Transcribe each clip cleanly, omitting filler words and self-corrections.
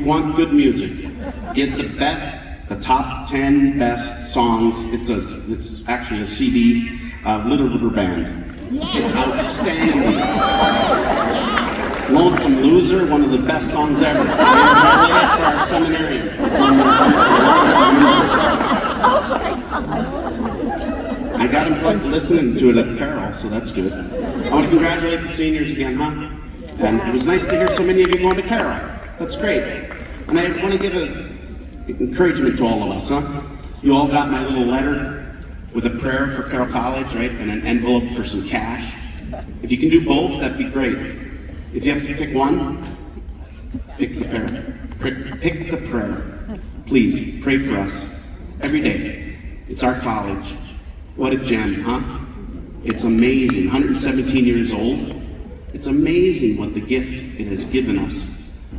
want good music, get the top 10 best songs. It's actually a CD of Little River Band. It's outstanding. Lonesome Loser, one of the best songs ever. We have it for our seminarians. I got him plugged listening to it at Carol, so that's good. I want to congratulate the seniors again, huh? And it was nice to hear so many of you going to Carol. That's great. And I want to give an encouragement to all of us, huh? You all got my little letter with a prayer for Carroll College, right? And an envelope for some cash. If you can do both, that'd be great. If you have to pick one, pick the prayer. Pick the prayer. Please, pray for us every day. It's our college. What a gem, huh? It's amazing. 117 years old. It's amazing what the gift it has given us,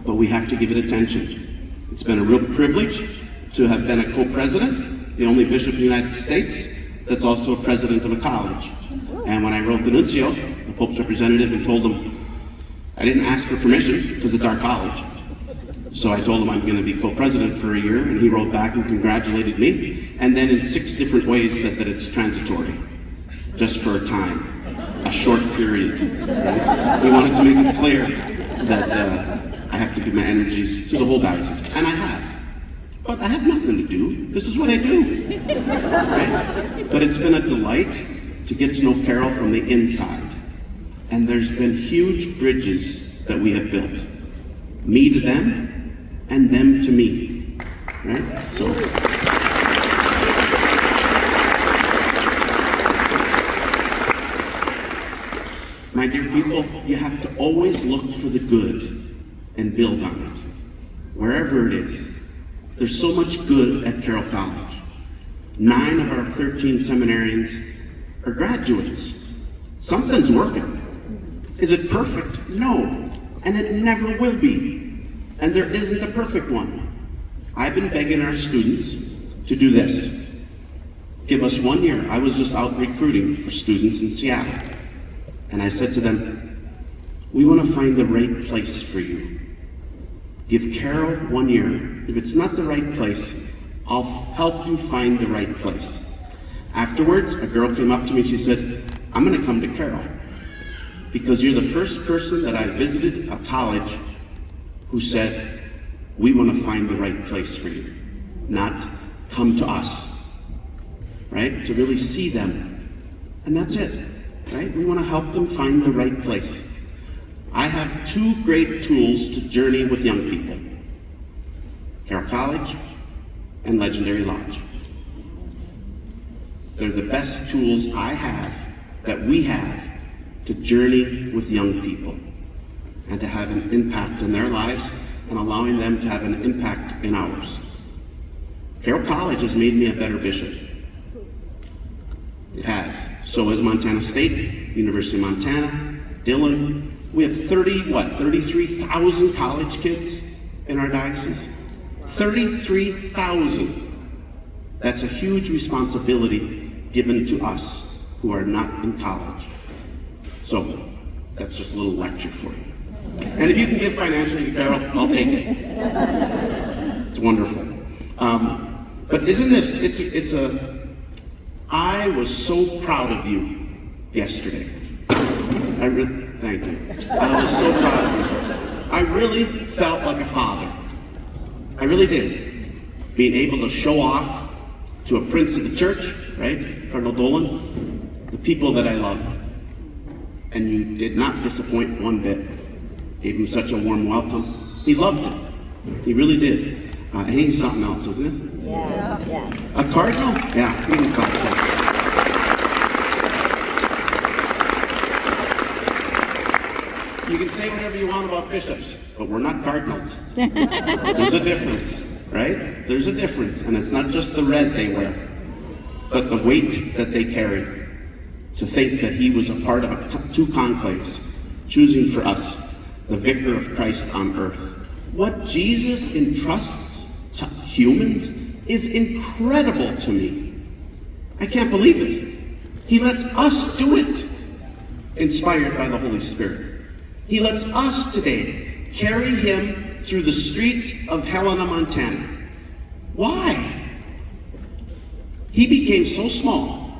but we have to give it attention. It's been a real privilege to have been a co-president, the only bishop in the United States that's also a president of a college. And when I wrote the nuncio, the Pope's representative, and told him, I didn't ask for permission because it's our college. So I told him I'm going to be co-president for a year, and he wrote back and congratulated me, and then in 6 different ways said that it's transitory, just for a time, a short period. Right? He wanted to make it clear that I have to give my energies to the whole diocese, and I have. But I have nothing to do. This is what I do. Right? But it's been a delight to get to know Carol from the inside. And there's been huge bridges that we have built. Me to them, and them to me. Right? So. My dear people, you have to always look for the good and build on it, wherever it is. There's so much good at Carroll College. 9 of our 13 seminarians are graduates. Something's working. Is it perfect? No, and it never will be. And there isn't a perfect one. I've been begging our students to do this. Give us 1 year. I was just out recruiting for students in Seattle. And I said to them, we want to find the right place for you. Give Carol 1 year. If it's not the right place, I'll help you find the right place. Afterwards, a girl came up to me and she said, I'm going to come to Carol because you're the first person that I visited a college who said, we want to find the right place for you, not come to us, right? To really see them. And that's it, right? We want to help them find the right place. I have 2 great tools to journey with young people. Carroll College and Legendary Lodge. They're the best tools I have, that we have, to journey with young people and to have an impact in their lives and allowing them to have an impact in ours. Carroll College has made me a better bishop. It has. So has Montana State, University of Montana, Dillon. We have 33,000 college kids in our diocese. 33,000. That's a huge responsibility given to us who are not in college. So that's just a little lecture for you. And if you can give financially to Carol, I'll take it. It's wonderful. But isn't this, I was so proud of you yesterday. Thank you. I was so proud of you. I really felt like a father. I really did. Being able to show off to a prince of the church, right? Cardinal Dolan, the people that I love. And you did not disappoint one bit. Gave him such a warm welcome. He loved it. He really did. And he's something else, isn't it? Yeah. A cardinal? Yeah, he's a cardinal. You can say whatever you want about bishops, but we're not cardinals. There's a difference, right? There's a difference, and it's not just the red they wear, but the weight that they carry. To think that he was a part of 2 conclaves, choosing for us the vicar of Christ on earth. What Jesus entrusts to humans is incredible to me. I can't believe it. He lets us do it, inspired by the Holy Spirit. He lets us today carry him through the streets of Helena, Montana. Why? He became so small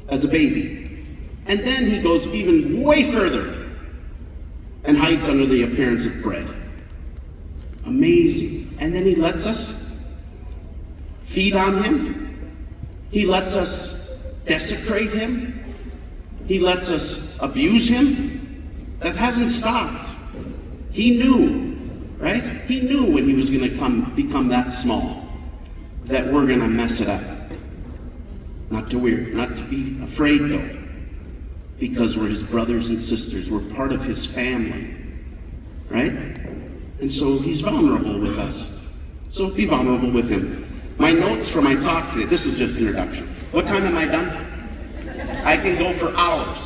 as a baby, and then he goes even way further and hides under the appearance of bread. Amazing. And then he lets us feed on him. He lets us desecrate him. He lets us abuse him. That hasn't stopped. He knew, right? He knew when he was going to become that small that we're going to mess it up. Not to be afraid though, because we're his brothers and sisters. We're part of his family, right? And so he's vulnerable with us. So be vulnerable with him. My notes for my talk today, this is just introduction. What time am I done? I can go for hours.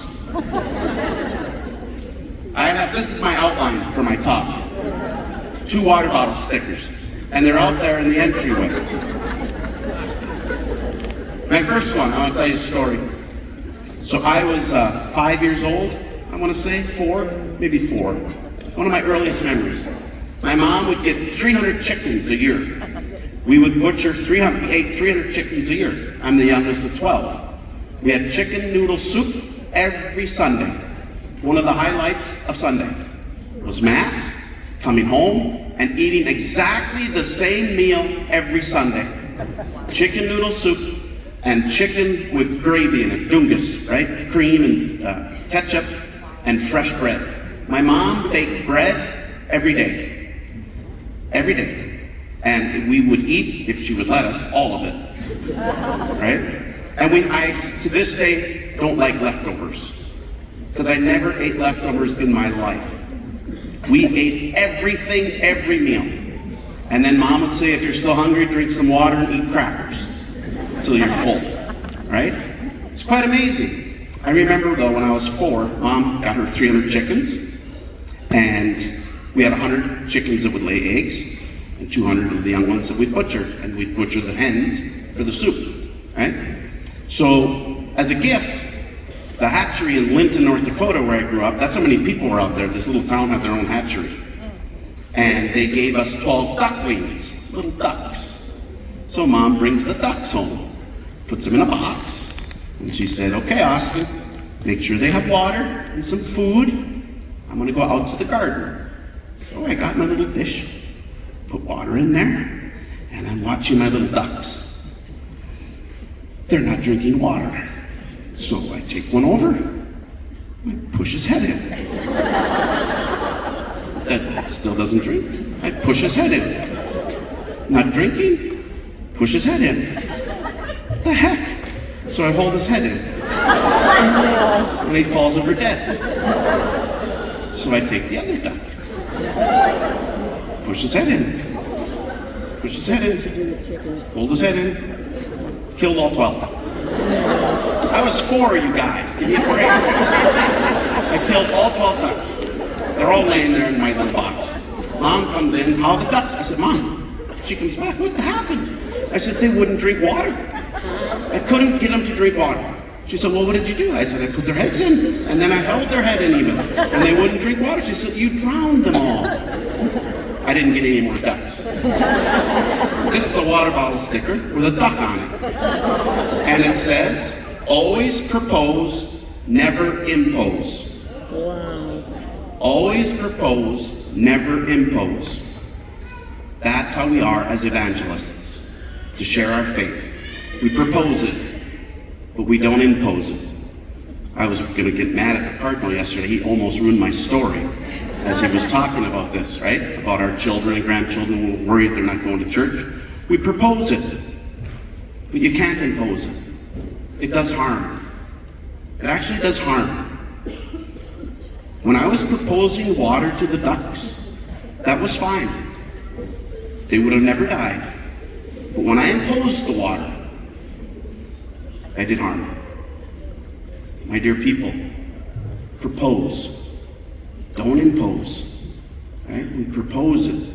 This is my outline for my talk. 2 water bottle stickers. And they're out there in the entryway. My first one, I want to tell you a story. So I was 5 years old, I want to say, 4, maybe 4. One of my earliest memories. My mom would get 300 chickens a year. We would butcher 300 chickens a year. I'm the youngest of 12. We had chicken noodle soup every Sunday. One of the highlights of Sunday was Mass, coming home, and eating exactly the same meal every Sunday. Chicken noodle soup and chicken with gravy in it, dungus, right? Cream and ketchup and fresh bread. My mom baked bread every day. Every day. And we would eat, if she would let us, all of it. Right? And I, to this day, don't like leftovers. Because I never ate leftovers in my life. We ate everything, every meal. And then Mom would say, if you're still hungry, drink some water and eat crackers until you're full, right? It's quite amazing. I remember though, when I was 4, Mom got her 300 chickens, and we had 100 chickens that would lay eggs, and 200 of the young ones that we'd butcher, and we'd butcher the hens for the soup, right? So, as a gift, the hatchery in Linton, North Dakota, where I grew up, that's how many people were out there. This little town had their own hatchery. And they gave us 12 ducklings, little ducks. So Mom brings the ducks home, puts them in a box, and she said, okay, Austin, make sure they have water and some food. I'm gonna go out to the garden. So I got my little dish, put water in there, and I'm watching my little ducks. They're not drinking water. So I take one over, I push his head in. That still doesn't drink. I push his head in. Not drinking, push his head in. The heck? So I hold his head in. And he falls over dead. So I take the other duck. Push his head in. Push his head in. Hold his head in. Killed all 12. I was 4, you guys. Give me a break. I killed all 12 ducks. They're all laying there in my little box. Mom comes in, how are the ducks? I said, Mom. She comes back, what happened? I said, they wouldn't drink water. I couldn't get them to drink water. She said, well, what did you do? I said, I put their heads in, and then I held their head in even, and they wouldn't drink water. She said, you drowned them all. I didn't get any more ducks. This is a water bottle sticker with a duck on it. And it says, always propose, never impose. Wow. Always propose, never impose. That's how we are as evangelists, to share our faith. We propose it, but we don't impose it. I was going to get mad at the cardinal yesterday. He almost ruined my story as he was talking about this, right? About our children and grandchildren. We're worried they're not going to church. We propose it, but you can't impose it. It does harm. It actually does harm. When I was proposing water to the ducks, that was fine. They would have never died. But when I imposed the water, I did harm. My dear people, propose. Don't impose. Right? We propose it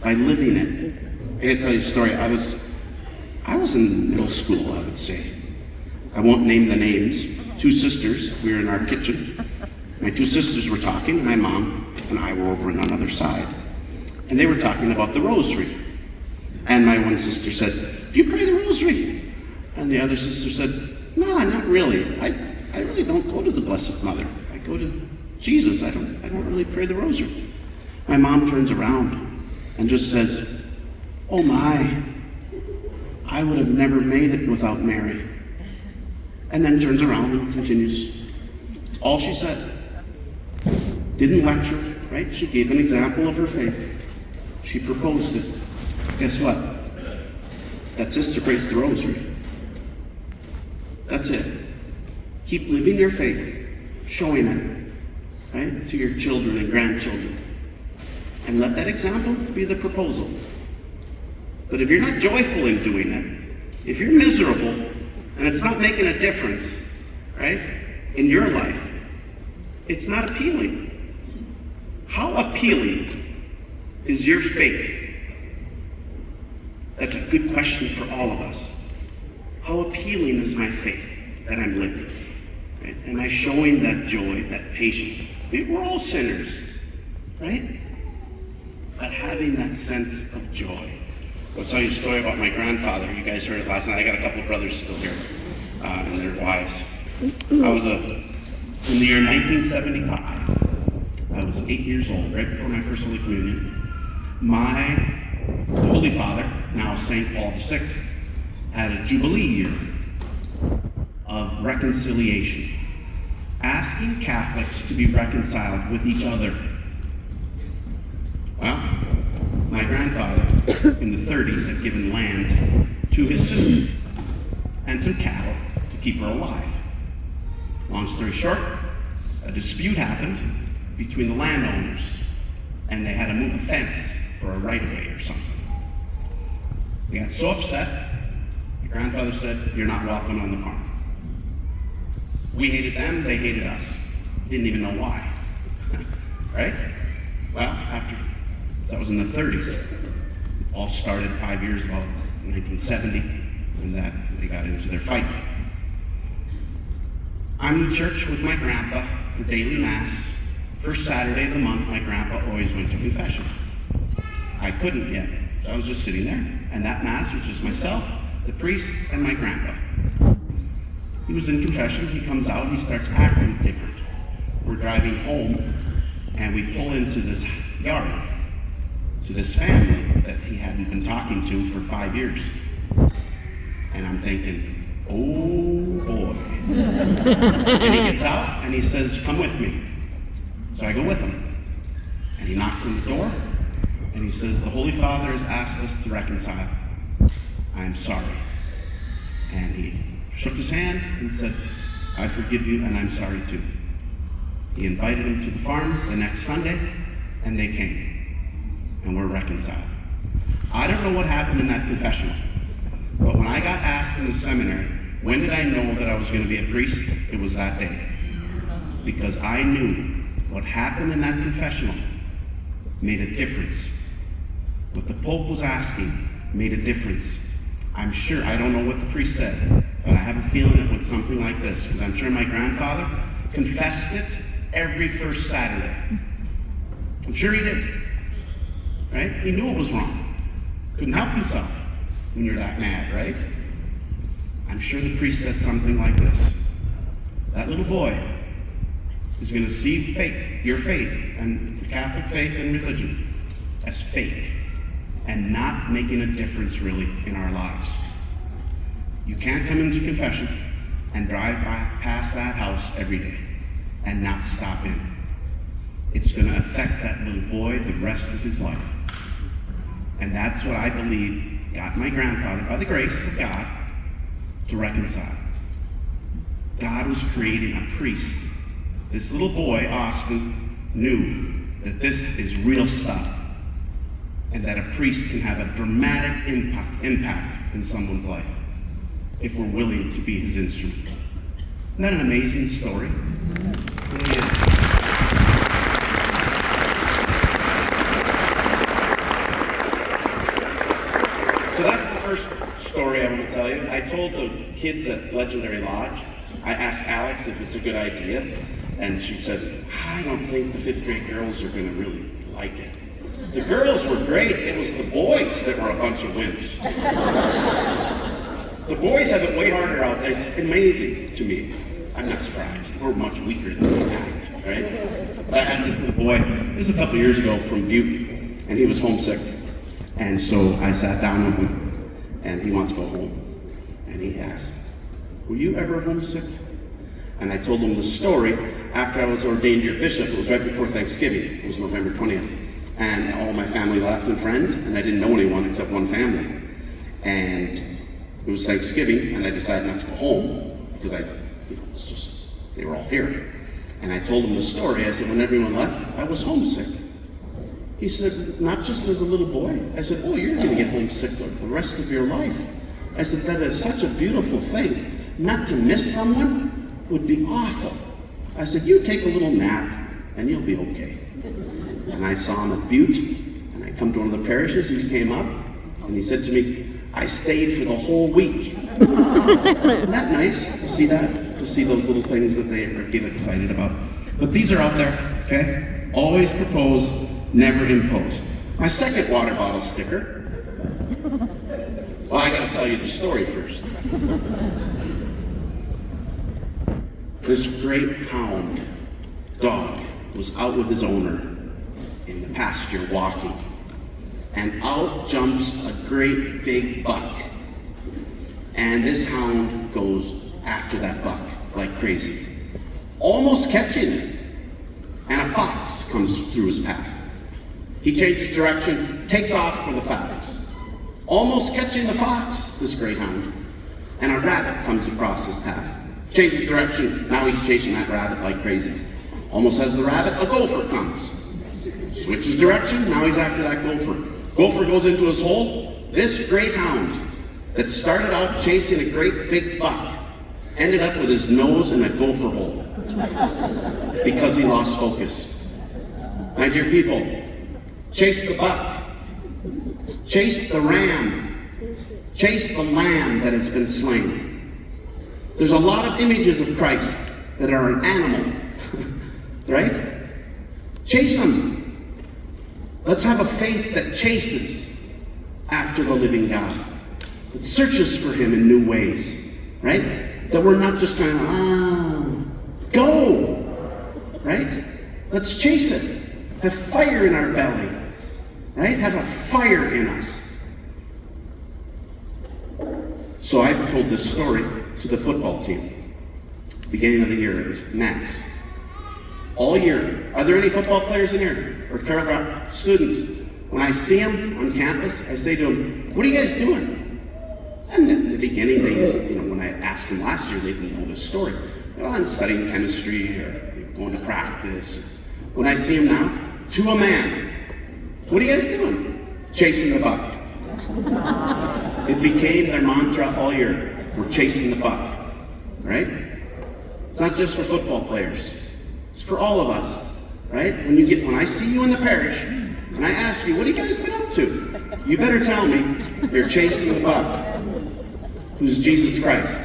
by living it. I gotta tell you a story. I was in middle school, I would say. I won't name the names. 2 sisters, we were in our kitchen. My 2 sisters were talking, my mom and I were over on another side. And they were talking about the rosary. And my one sister said, "Do you pray the rosary?" And the other sister said, "No, not really. I really don't go to the Blessed Mother. I go to Jesus. I don't really pray the rosary." My mom turns around and just says, "Oh my, I would have never made it without Mary." And then turns around and continues. All she said. Didn't lecture, right? She gave an example of her faith. She proposed it. Guess what? That sister prays the rosary. That's it. Keep living your faith, showing it, right, to your children and grandchildren. And let that example be the proposal. But if you're not joyful in doing it, if you're miserable and it's not making a difference, right, in your life, it's not appealing. How appealing is your faith? That's a good question for all of us. How appealing is my faith that I'm living? Right? Am I showing that joy, that patience? We're all sinners, right? But having that sense of joy. I'll tell you a story about my grandfather. You guys heard it last night. I got a couple of brothers still here, and their wives. I was in the year 1975. I was 8 years old, right before my first Holy Communion. My Holy Father, now St. Paul VI, had a Jubilee year of reconciliation, asking Catholics to be reconciled with each other. Well, my grandfather in the 30s had given land to his sister and some cattle to keep her alive. Long story short, a dispute happened between the landowners, and they had to move a fence for a right-of-way or something. They got so upset, my grandfather said, "You're not welcome on the farm." We hated them, they hated us. Didn't even know why. Right? Well, that was in the 30s. It all started 5 years ago, 1970, and that they got into their fight. I'm in church with my grandpa for daily mass. First Saturday of the month, my grandpa always went to confession. I couldn't yet, so I was just sitting there, and that mass was just myself, the priest, and my grandpa. He was in confession. He comes out, he starts acting different. We're driving home, and we pull into this yard, to this family that he hadn't been talking to for 5 years. And I'm thinking, oh boy. And he gets out and he says, "Come with me." So I go with him. And he knocks on the door and he says, "The Holy Father has asked us to reconcile. I am sorry." And he shook his hand and said, "I forgive you and I'm sorry too." He invited him to the farm the next Sunday and they came. And we're reconciled. I don't know what happened in that confessional, but when I got asked in the seminary, when did I know that I was going to be a priest? It was that day. Because I knew what happened in that confessional made a difference. What the Pope was asking made a difference. I'm sure, I don't know what the priest said, but I have a feeling it was something like this, because I'm sure my grandfather confessed it every first Saturday. I'm sure he did. Right? He knew it was wrong. Couldn't help himself when you're that mad, right? I'm sure the priest said something like this. That little boy is going to see faith, your faith, and the Catholic faith and religion as fake and not making a difference really in our lives. You can't come into confession and drive past that house every day and not stop in. It's going to affect that little boy the rest of his life. And that's what I believe got my grandfather, by the grace of God, to reconcile. God was creating a priest. This little boy, Austin, knew that this is real stuff and that a priest can have a dramatic impact in someone's life if we're willing to be his instrument. Isn't that an amazing story? It really is. So that's the first story I want to tell you. I told the kids at Legendary Lodge, I asked Alex if it's a good idea, and she said, "I don't think the 5th grade girls are going to really like it." The girls were great. It was the boys that were a bunch of wimps. The boys have it way harder out there. It's amazing to me. I'm not surprised. We're much weaker than we act, right? But I had this little boy, this was a couple years ago from Butte, and he was homesick. And so I sat down with him, and he wanted to go home. And he asked, "Were you ever homesick?" And I told him the story after I was ordained your bishop. It was right before Thanksgiving. It was November 20th. And all my family left and friends, and I didn't know anyone except one family. And it was Thanksgiving, and I decided not to go home because it's just, they were all here. And I told him the story. I said, when everyone left, I was homesick. He said, not just as a little boy. I said, oh, you're going to get homesick for the rest of your life. I said, that is such a beautiful thing. Not to miss someone would be awful. I said, you take a little nap, and you'll be okay. And I saw him at Butte, and I come to one of the parishes, he came up, and he said to me, I stayed for the whole week. Isn't that nice to see that? To see those little things that they get excited about. But these are out there, okay? Always propose, never impose. My second water bottle sticker. Well, I gotta tell you the story first. This great hound dog was out with his owner in the pasture walking. And out jumps a great big buck. And this hound goes after that buck like crazy, almost catching it. And a fox comes through his path. He changes direction, takes off for the fox, almost catching the fox, this greyhound. And a rabbit comes across his path, changes direction, now he's chasing that rabbit like crazy. Almost has the rabbit, a gopher comes. Switches direction, now he's after that gopher. Gopher goes into his hole. This greyhound that started out chasing a great big buck ended up with his nose in a gopher hole because he lost focus. My dear people, chase the buck, chase the ram, chase the lamb that has been slain. There's a lot of images of Christ that are an animal, right? Chase them. Let's have a faith that chases after the living God, that searches for him in new ways, right? That we're not just going, go, right? Let's chase it. Have fire in our belly, right? Have a fire in us. So I told this story to the football team. Beginning of the year, it was Mass. All year. Are there any football players in here? Or students? When I see them on campus, I say to them, what are you guys doing? And in the beginning, they used, when I asked them last year, they didn't know this story. Well, I'm studying chemistry or going to practice. When I see them now, to a man, what are you guys doing? Chasing the buck. It became their mantra all year. We're chasing the buck, right? It's not just for football players. It's for all of us, right? When I see you in the parish, and I ask you, what have you guys been up to? You better tell me you're chasing the buck, who's Jesus Christ.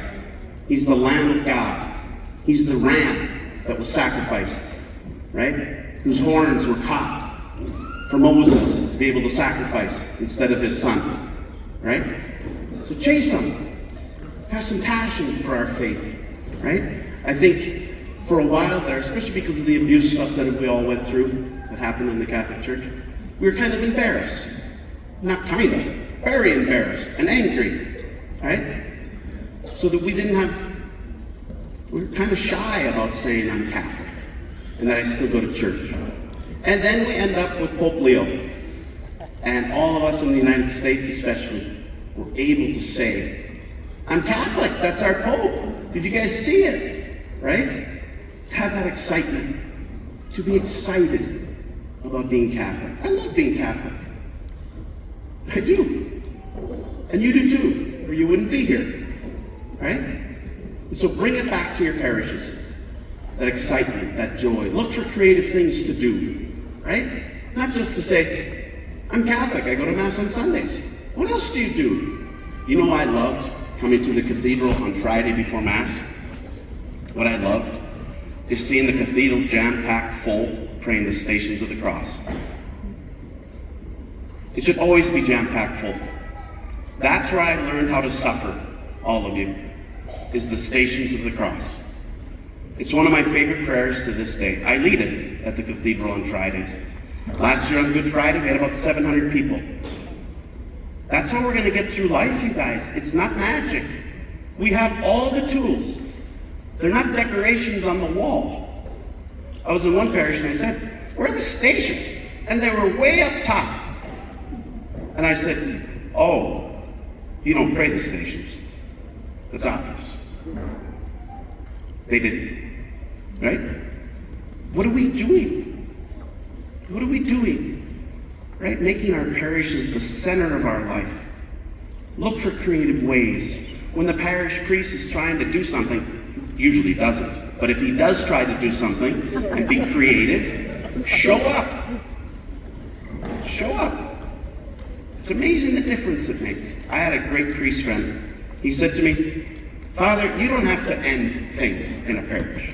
He's the Lamb of God. He's the ram that was sacrificed, right? Whose horns were caught for Moses to be able to sacrifice instead of his son, right? So chase him. Have some passion for our faith, right? I think for a while there, especially because of the abuse stuff that we all went through that happened in the Catholic Church, we were kind of embarrassed. Not kind of, very embarrassed and angry, right? So that we were kind of shy about saying I'm Catholic and that I still go to church. And then we end up with Pope Leo. And all of us in the United States especially were able to say, I'm Catholic, that's our Pope. Did you guys see it, right? Have that excitement, to be excited about being Catholic. I love being Catholic. I do. And you do too, or you wouldn't be here, right? And so bring it back to your parishes, that excitement, that joy. Look for creative things to do, right? Not just to say, I'm Catholic, I go to Mass on Sundays. What else do you do? You know I loved coming to the cathedral on Friday before Mass? What I loved is seeing the cathedral jam-packed full, praying the Stations of the Cross. It should always be jam-packed full. That's where I learned how to suffer, all of you, is the Stations of the Cross. It's one of my favorite prayers to this day. I lead it at the cathedral on Fridays. Last year on Good Friday, we had about 700 people. That's how we're going to get through life, you guys. It's not magic. We have all the tools. They're not decorations on the wall. I was in one parish and I said, where are the stations? And they were way up top. And I said, oh, you don't pray the stations. That's obvious. They didn't, right? What are we doing? What are we doing? Right? Making our parishes the center of our life. Look for creative ways. When the parish priest is trying to do something, he usually doesn't. But if he does try to do something and be creative, show up. Show up. It's amazing the difference it makes. I had a great priest friend. He said to me, Father, you don't have to end things in a parish.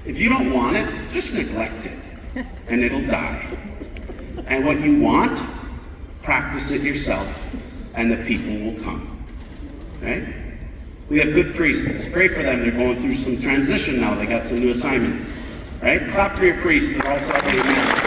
If you don't want it, just neglect it, and it'll die. And what you want, practice it yourself, and the people will come. Right? We have good priests. Pray for them. They're going through some transition now. They got some new assignments. Right? Clap for your priests. They're all celebrating that.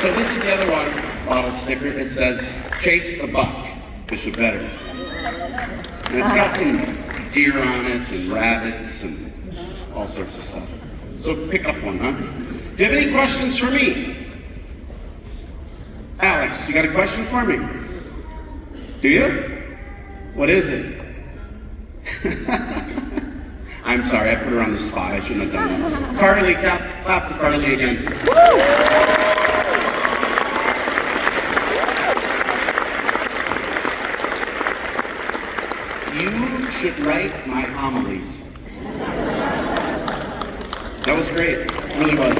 So this is the other one, bottle sticker. It says, chase the buck, Bishop Better. And it's got some deer on it and rabbits and all sorts of stuff. So pick up one, huh? Do you have any questions for me? Alex, you got a question for me? Do you? What is it? I'm sorry, I put her on the spot. I shouldn't have done that. Carly, clap for Carly again. You should write my homilies. That was great. It really was.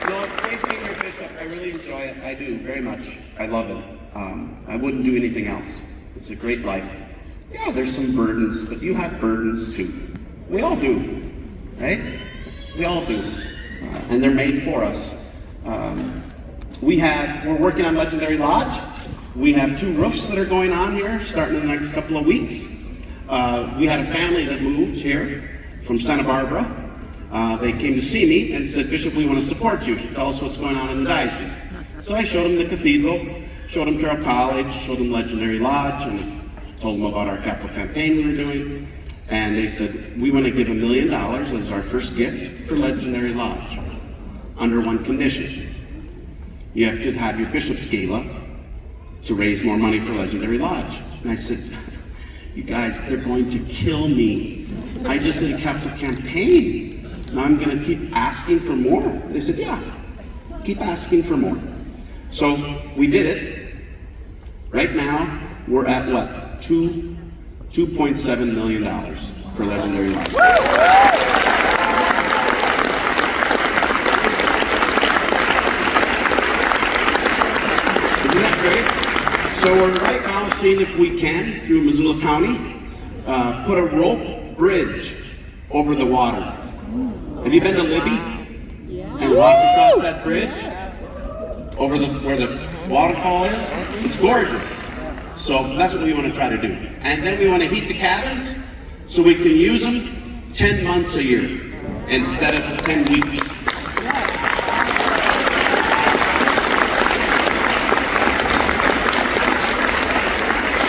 No, it's great being your bishop. I really enjoy it. I do, very much. I love it. I wouldn't do anything else. It's a great life. Yeah, there's some burdens, but you have burdens too. We all do, right? We all do. And they're made for us. We're working on Legendary Lodge. We have 2 roofs that are going on here, starting in the next couple of weeks. We had a family that moved here from Santa Barbara. They came to see me and said, Bishop, we want to support you. Tell us what's going on in the diocese. So I showed them the cathedral, showed them Carroll College, showed them Legendary Lodge, and told them about our capital campaign we were doing. And they said, we want to give $1 million as our first gift for Legendary Lodge, under one condition. You have to have your bishop's gala to raise more money for Legendary Lodge. And I said, you guys, they're going to kill me. I just did a capital campaign. Now I'm going to keep asking for more. They said, yeah, keep asking for more. So we did it. Right now, we're at what? $2.7 million for Legendary Lodge. Isn't that great? So we're right now seeing if we can, through Missoula County, put a rope bridge over the water. Have you been to Libby? Yeah. And walked across that bridge? Over where the waterfall is? It's gorgeous. So that's what we want to try to do. And then we want to heat the cabins so we can use them 10 months a year instead of 10 weeks.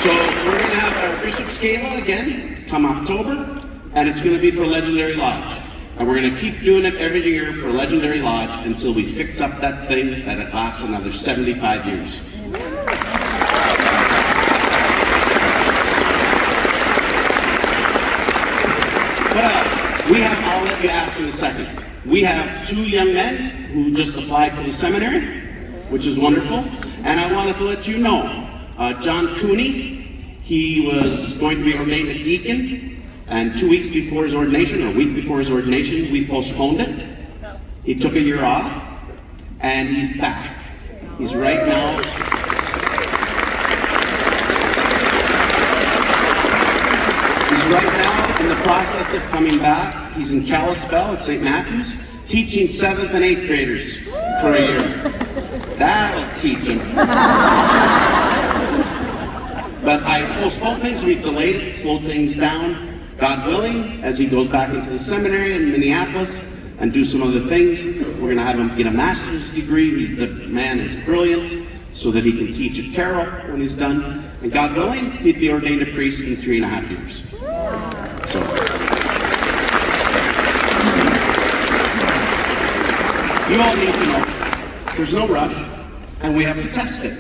So we're going to have our Bishop's Gala again come October, and it's going to be for Legendary Lodge. And we're going to keep doing it every year for Legendary Lodge until we fix up that thing that it lasts another 75 years. What else? We have, I'll let you ask in a second. We have 2 young men who just applied for the seminary, which is wonderful. And I wanted to let you know, John Cooney, he was going to be ordained a deacon. And 2 weeks before his ordination, or a week before his ordination, we postponed it. He took a year off, and he's back. He's right now. the process of coming back. He's in Kalispell at St. Matthew's, teaching 7th and 8th graders for a year. That'll teach him. But I postponed things, we've delayed it, slowed things down. God willing, as he goes back into the seminary in Minneapolis and do some other things, we're gonna have him get a master's degree. The man is brilliant, so that he can teach at Carroll when he's done. And God willing, he'd be ordained a priest in 3.5 years. So. You all need to know, there's no rush, and we have to test it.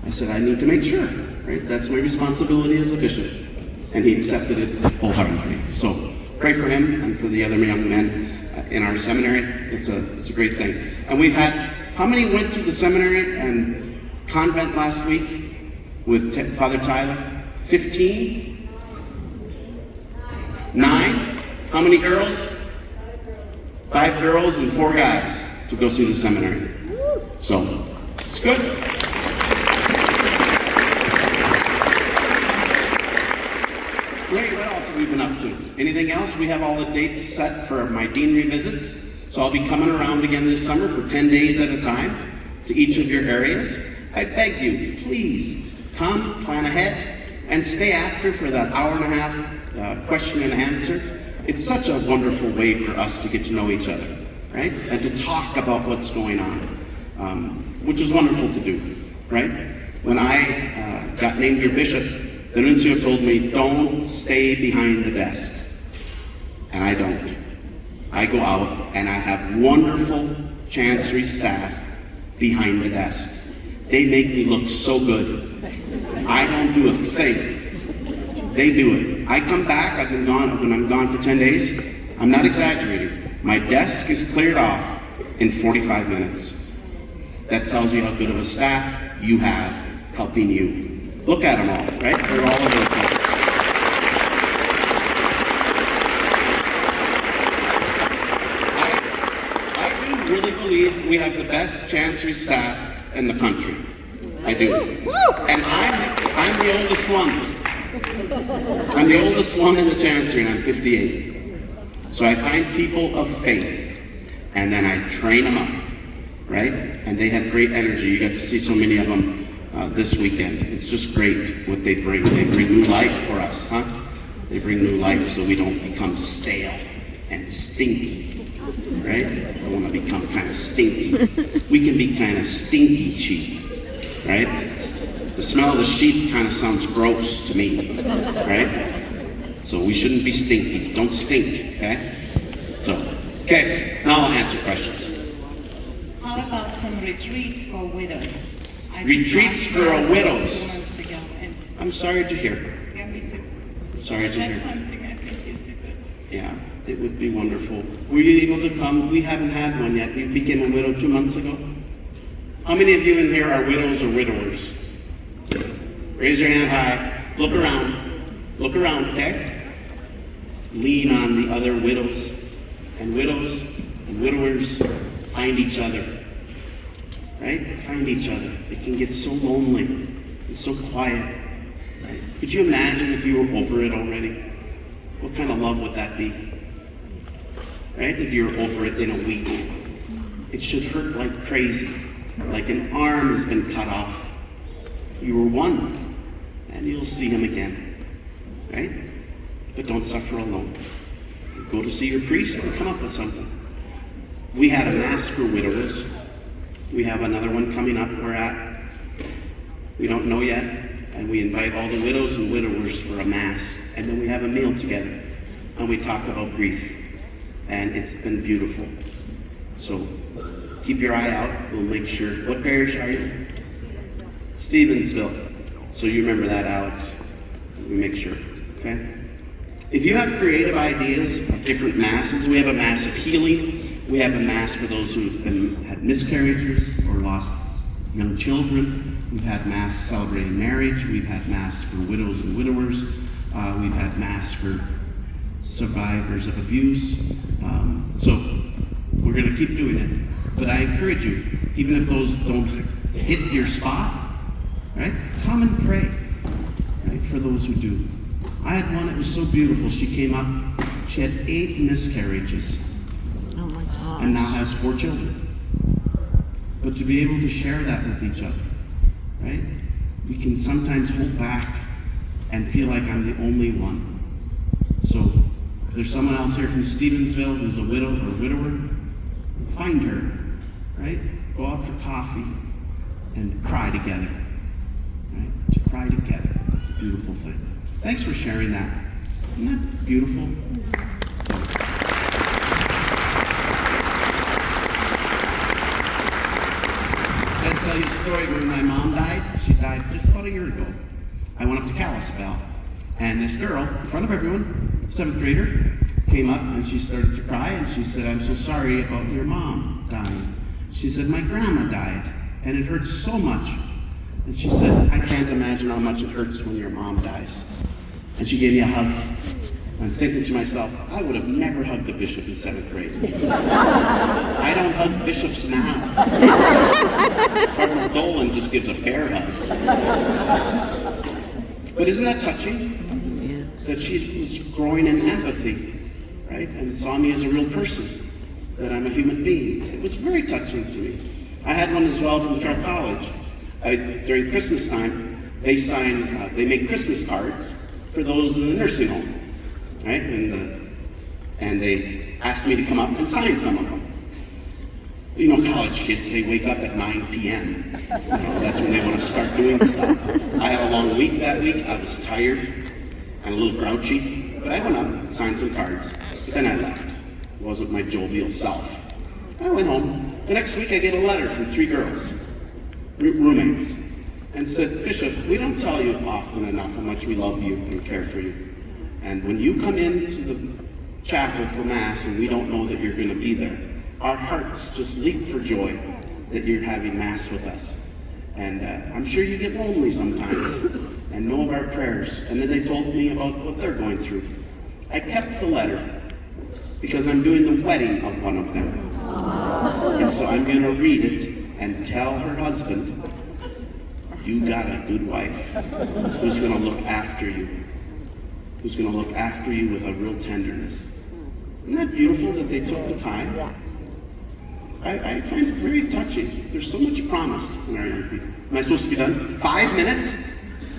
I said, I need to make sure, right? That's my responsibility as a bishop. And he accepted it wholeheartedly. So pray for him and for the other young men in our seminary. It's a great thing. And we've had, how many went to the seminary and convent last week with Father Tyler? 15? 9? How many girls? 5 girls and 4 guys to go see the seminary. So, it's good. Great, what else have we been up to? Anything else? We have all the dates set for my deanery visits. So I'll be coming around again this summer for 10 days at a time to each of your areas. I beg you, please, come, plan ahead, and stay after for that hour-and-a-half question and answer. It's such a wonderful way for us to get to know each other, right? And to talk about what's going on, which is wonderful to do, right? When I got named your bishop, the nuncio told me, don't stay behind the desk. And I don't. I go out and I have wonderful chancery staff behind the desk. They make me look so good. I don't do a thing. They do it. I come back, I've been gone, when I'm gone for 10 days, I'm not exaggerating. My desk is cleared off in 45 minutes. That tells you how good of a staff you have helping you. Look at them all, right? They're all over the place. I do really believe we have the best chancery staff in the country. I do. And I'm the oldest one. I'm the oldest one in the chancery, and I'm 58. So I find people of faith, and then I train them up, right? And they have great energy. You got to see so many of them this weekend. It's just great what they bring. They bring new life for us, huh? They bring new life so we don't become stale and stinky, right? I don't want to become kind of stinky. We can be kind of stinky sheep, right? The smell of the sheep kind of sounds gross to me, right? So we shouldn't be stinky. Don't stink, okay? So, okay, now I'll answer questions. How about some retreats for widows? Retreats for widows. 2 months ago, and I'm sorry to hear. yeah, me too. Sorry to That's hear. something I think is good. Yeah, it would be wonderful. Were you able to come? We haven't had one yet. You became a widow 2 months ago. How many of you in here are widows or widowers? Raise your hand high. Look around. Look around, okay? Lean on the other widows and widowers find each other. Right? Find each other. It can get so lonely and so quiet. Right? Could you imagine if you were over it already? What kind of love would that be? Right? If you were over it in a week. It should hurt like crazy. Like an arm has been cut off. You were one, and you'll see him again. Right? But don't suffer alone. Go to see your priest and come up with something. We had a mass for widowers. We have another one coming up we're at. We don't know yet. And we invite all the widows and widowers for a mass. And then we have a meal together. And we talk about grief. And it's been beautiful. So keep your eye out. We'll make sure. What parish are you? Stevensville. So you remember that, Alex. We make sure. Okay? If you have creative ideas of different masses, we have a mass of healing. We have a mass for those who've had miscarriages or lost young children. We've had mass celebrating marriage. We've had mass for widows and widowers. We've had mass for survivors of abuse. So we're going to keep doing it. But I encourage you, even if those don't hit your spot, right? Come and pray, right? For those who do. I had one that was so beautiful. She came up, she had 8 miscarriages. Oh my gosh. And now has 4 children. But to be able to share that with each other, right? We can sometimes hold back and feel like I'm the only one. So if there's someone else here from Stevensville who's a widow or widower, find her, right? Go out for coffee and cry together, right? To cry together. It's a beautiful thing. Thanks for sharing that. Isn't that beautiful? I'll tell you a story when my mom died. She died just about a year ago. I went up to Kalispell, and this girl, in front of everyone, 7th grader, came up and she started to cry, and she said, "I'm so sorry about your mom dying." She said, "My grandma died, and it hurts so much." And she said, "I can't imagine how much it hurts when your mom dies." And she gave me a hug. I'm thinking to myself, I would have never hugged a bishop in 7th grade. I don't hug bishops now. Cardinal Dolan just gives a bear hug. But isn't that touching? Yeah. That she was growing in empathy, right? And saw me as a real person, that I'm a human being. It was very touching to me. I had one as well from Carroll College. During Christmas time, they make Christmas cards for those in the nursing home. Right? And they asked me to come up and sign some of them. You know, college kids, they wake up at 9 p.m. You know, that's when they want to start doing stuff. I had a long week that week. I was tired and a little grouchy, but I went up and signed some cards. But then I left. It wasn't my jovial self. I went home. The next week I get a letter from 3 girls, roommates, and said, "Bishop, we don't tell you often enough how much we love you and care for you. And when you come into the chapel for Mass and we don't know that you're going to be there, our hearts just leap for joy that you're having Mass with us. And I'm sure you get lonely sometimes and know of our prayers." And then they told me about what they're going through. I kept the letter because I'm doing the wedding of one of them. And so I'm going to read it and tell her husband, "You got a good wife who's going to look after you. Who's going to look after you with a real tenderness." Isn't that beautiful that they took the time? Yeah. I find it very touching. There's so much promise in our young people. Am I supposed to be done? 5 minutes?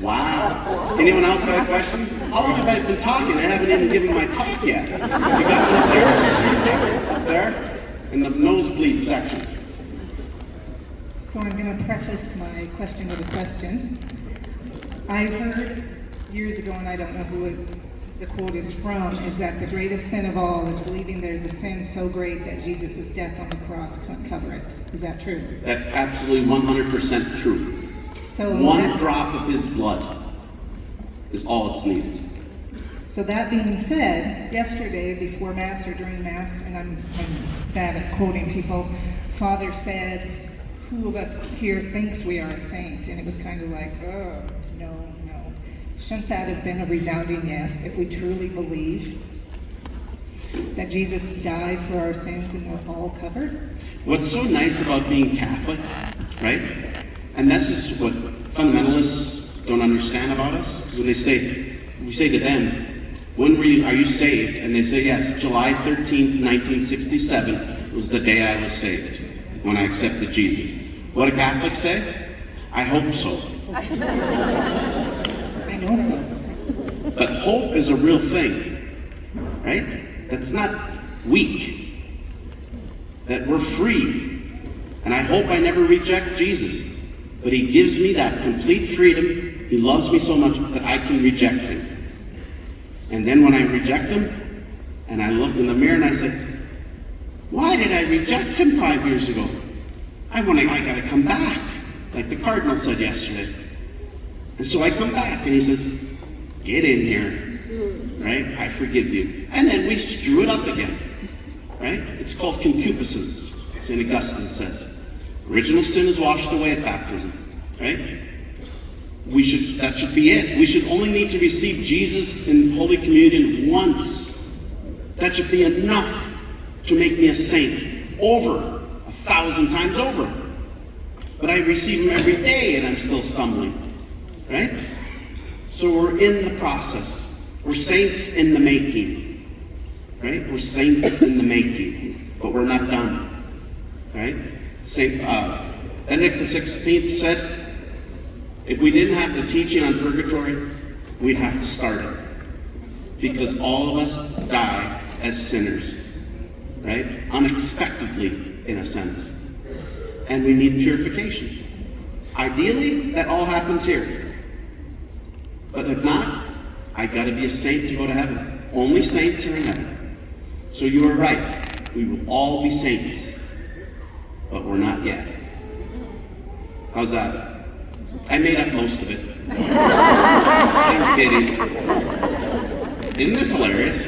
Wow. Anyone else have a question? How long have I been talking? I haven't even given my talk yet. You got one there? Up there? In the nosebleed section. So I'm going to preface my question with a question. I heard years ago, and I don't know who the quote is from, is that the greatest sin of all is believing there's a sin so great that Jesus' death on the cross couldn't cover it. Is that true? That's absolutely 100% true. So One drop of his blood is all it's needed. So that being said, yesterday before Mass or during Mass, and I'm bad at quoting people, Father said, "Who of us here thinks we are a saint?" And it was kind of like, oh, no. Shouldn't that have been a resounding yes if we truly believe that Jesus died for our sins and we're all covered? What's so nice about being Catholic, right? And this is what fundamentalists don't understand about us. Because when we say to them, are you saved? And they say, yes, July 13th, 1967 was the day I was saved, when I accepted Jesus. What do Catholics say? I hope so. Also. But hope is a real thing, right? That's not weak. That we're free. And I hope I never reject Jesus. But he gives me that complete freedom. He loves me so much that I can reject him. And then when I reject him, and I look in the mirror and I say, why did I reject him 5 years ago? I gotta come back, like the Cardinal said yesterday. And so I come back and he says, get in here, right? I forgive you. And then we screw it up again, right? It's called concupiscence, St. Augustine says. Original sin is washed away at baptism, right? That should be it. We should only need to receive Jesus in Holy Communion once. That should be enough to make me a saint, over 1,000 times over. But I receive him every day and I'm still stumbling. Right? So we're in the process. We're saints in the making, right? We're saints in the making, but we're not done, right? Saint Benedict XVI said, if we didn't have the teaching on purgatory, we'd have to start it, because all of us die as sinners, right? Unexpectedly, in a sense, and we need purification. Ideally, that all happens here, but if not, I gotta be a saint to go to heaven. Only saints are in heaven. So you are right. We will all be saints, but we're not yet. How's that? I made up most of it. I'm kidding. Isn't this hilarious?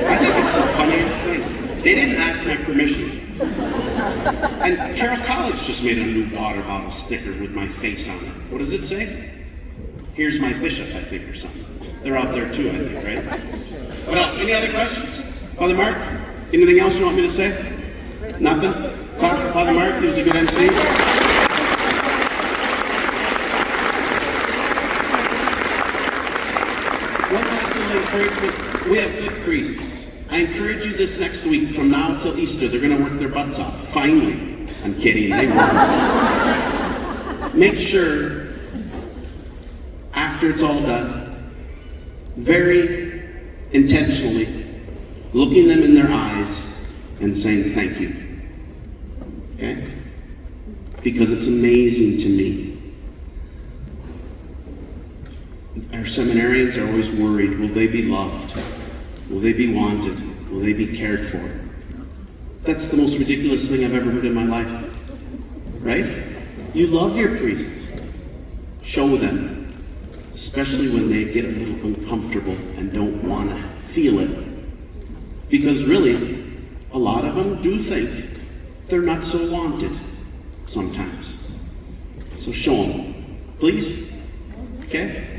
I think it's the funniest thing. They didn't ask my permission. And Carroll College just made a new water bottle sticker with my face on it. What does it say? Here's my bishop, I think, or something. They're out there too, I think, right? What else? Any other questions? Father Mark? Anything else you want me to say? Nothing? Father Mark, he was a good MC. One last little encouragement. We have good priests. I encourage you this next week, from now until Easter, they're going to work their butts off. Finally. I'm kidding. They won't. Make sure, after it's all done, very intentionally looking them in their eyes and saying thank you. Okay? Because it's amazing to me. Our seminarians are always worried, will they be loved? Will they be wanted? Will they be cared for? That's the most ridiculous thing I've ever heard in my life. Right? You love your priests. Show them. Especially when they get a little uncomfortable and don't want to feel it. Because really, a lot of them do think they're not so wanted sometimes. So show them, please. Okay?